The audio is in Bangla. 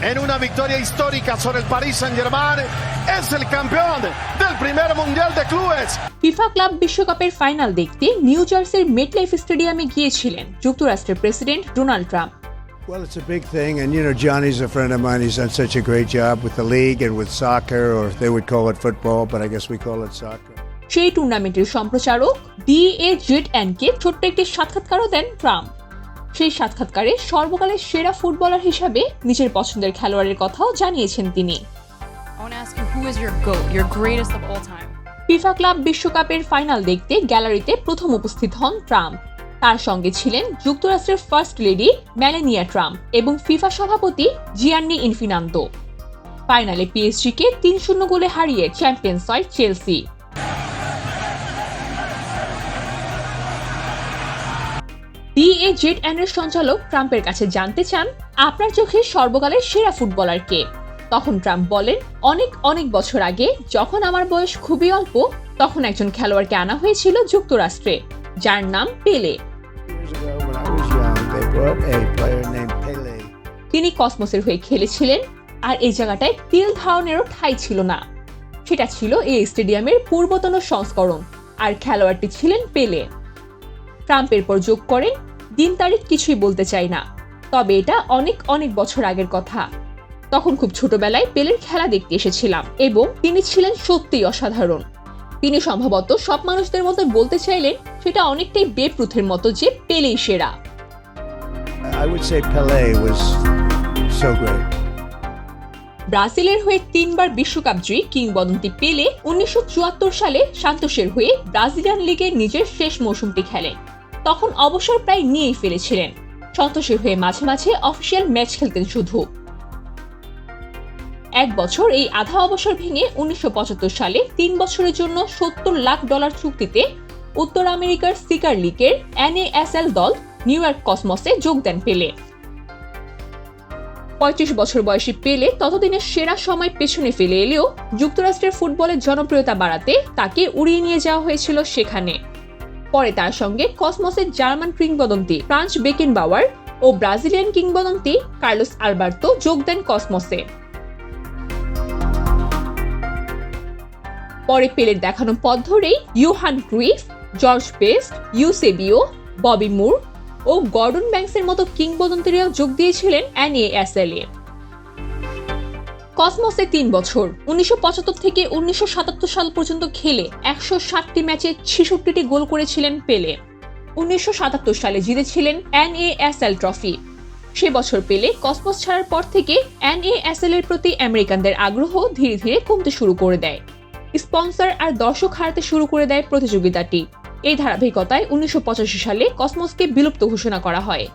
En una victoria histórica sobre el Paris Saint-Germain, es el campeón del primer Mundial de Clubes. FIFA club বিশ্বকাপের ফাইনাল দেখতে নিউ জার্সির মেটলাইফ স্টেডিয়ামে গিয়েছিলেন যুক্তরাষ্ট্রের president Donald Trump. Well, it's a big thing, and Johnny's a friend of mine. He's done such a great job with the league and with soccer, or they would call it football, but I guess we call it soccer. সেই টুর্নামেন্টের সম্প্রচারক DAZN-কে ছোট্ট একটি সাক্ষাৎকারও দেন ট্রাম্প। সেই সাক্ষাৎকারে সর্বকালের সেরা ফুটবলার হিসাবে নিজের পছন্দের খেলোয়াড়ের কথাও জানিয়েছেন তিনি। ফিফা ক্লাব বিশ্বকাপের ফাইনাল দেখতে গ্যালারিতে প্রথম উপস্থিত হন ট্রাম্প। তার সঙ্গে ছিলেন যুক্তরাষ্ট্রের ফার্স্ট লেডি মেলানিয়া ট্রাম্প এবং ফিফা সভাপতি জিয়ান্নি ইনফিনান্দো। ফাইনালে PSG-কে 3-0 গোলে হারিয়ে চ্যাম্পিয়ন্স হয় চেলসি। DAZN-এর সঞ্চালক ট্রাম্পের কাছে জানতে চান, আপনার চোখে সর্বকালের সেরা ফুটবলার কে? তখন ট্রাম্প বলেন, অনেক বছর আগে যখন আমার বয়স খুবই অল্প, তখন একজন খেলোয়াড়কে আনা হয়েছিল যুক্তরাষ্ট্রে, যার নাম পেলে। তিনি কসমোসের হয়ে খেলেছিলেন, আর এই জায়গাটায় তিল ধারণেরও ঠাঁই ছিল না। সেটা ছিল এই স্টেডিয়ামের পূর্বতন সংস্করণ, আর খেলোয়াড়টি ছিলেন পেলে। ট্রাম্পের পর যোগ করেন, দিন তারিখ কিছুই বলতে চাই না, তবে এটা অনেক বছর আগের কথা। তখন খুব ছোটবেলায় পেলের খেলা দেখতে এসেছিলাম এবং তিনি ছিলেন সত্যিই অসাধারণ। তিনি সম্ভবত সব মানুষদের মতো বলতে চাইলেন সেটা অনেকটাই বেব রুথের মতো যে পেলেই সেরা। ব্রাজিলের হয়ে 3 বার বিশ্বকাপ জয়ী কিংবদন্তি পেলে 1974 সালে সান্তোসের হয়ে ব্রাজিলিয়ান লিগে নিজের শেষ মৌসুমটি খেলেন। তখন অবসর প্রায় নিয়েই ফেলেছিলেন। সান্তোসের হয়ে মাঝে মাঝে অফিসিয়াল ম্যাচ খেলতেন শুধু। এক বছর এই আধা অবসর ভেঙে 1975 সালে 3 বছরের জন্য $70 লাখ চুক্তিতে উত্তর আমেরিকার সিকার লিগের NASL দল নিউ ইয়র্ক কসমসে যোগ দেন পেলে। 35 বছর বয়সী পেলে ততদিনের সেরা সময় পেছনে ফেলে এলেও যুক্তরাষ্ট্রের ফুটবলের জনপ্রিয়তা বাড়াতে তাকে উড়িয়ে নিয়ে যাওয়া হয়েছিল সেখানে। পরে তার সঙ্গে কসমসের জার্মান কিংবদন্তি ফ্রাঞ্জ বেকেনবাওয়ার ও ব্রাজিলিয়ান কিংবদন্তি কার্লোস আলবার্তো যোগ দেন কসমসে। পরে পেলের দেখানো পথ ধরেই Johan Cruyff, George Best, Eusebio, Bobby Moore ও গর্ডন ব্যাংকসের মতো কিংবদন্তিরাও যোগ দিয়েছিলেন NASL-এ। কসমসে 3 বছর 1975 থেকে 1977 সাল পর্যন্ত খেলে 160টি ম্যাচে 66টি গোল করেছিলেন পেলে। 1977 সালে জিতেছিলেন NASL ট্রফি। সে বছর পেলে কসমস ছাড়ার পর থেকে NASL-এর প্রতি আমেরিকানদের আগ্রহ ধীরে ধীরে কমতে শুরু করে দেয়। স্পন্সর আর দর্শক হারাতে শুরু করে দেয় প্রতিযোগিতাটি। এই ধারাবাহিকতায় 1985 সালে কসমসকে বিলুপ্ত ঘোষণা করা হয়।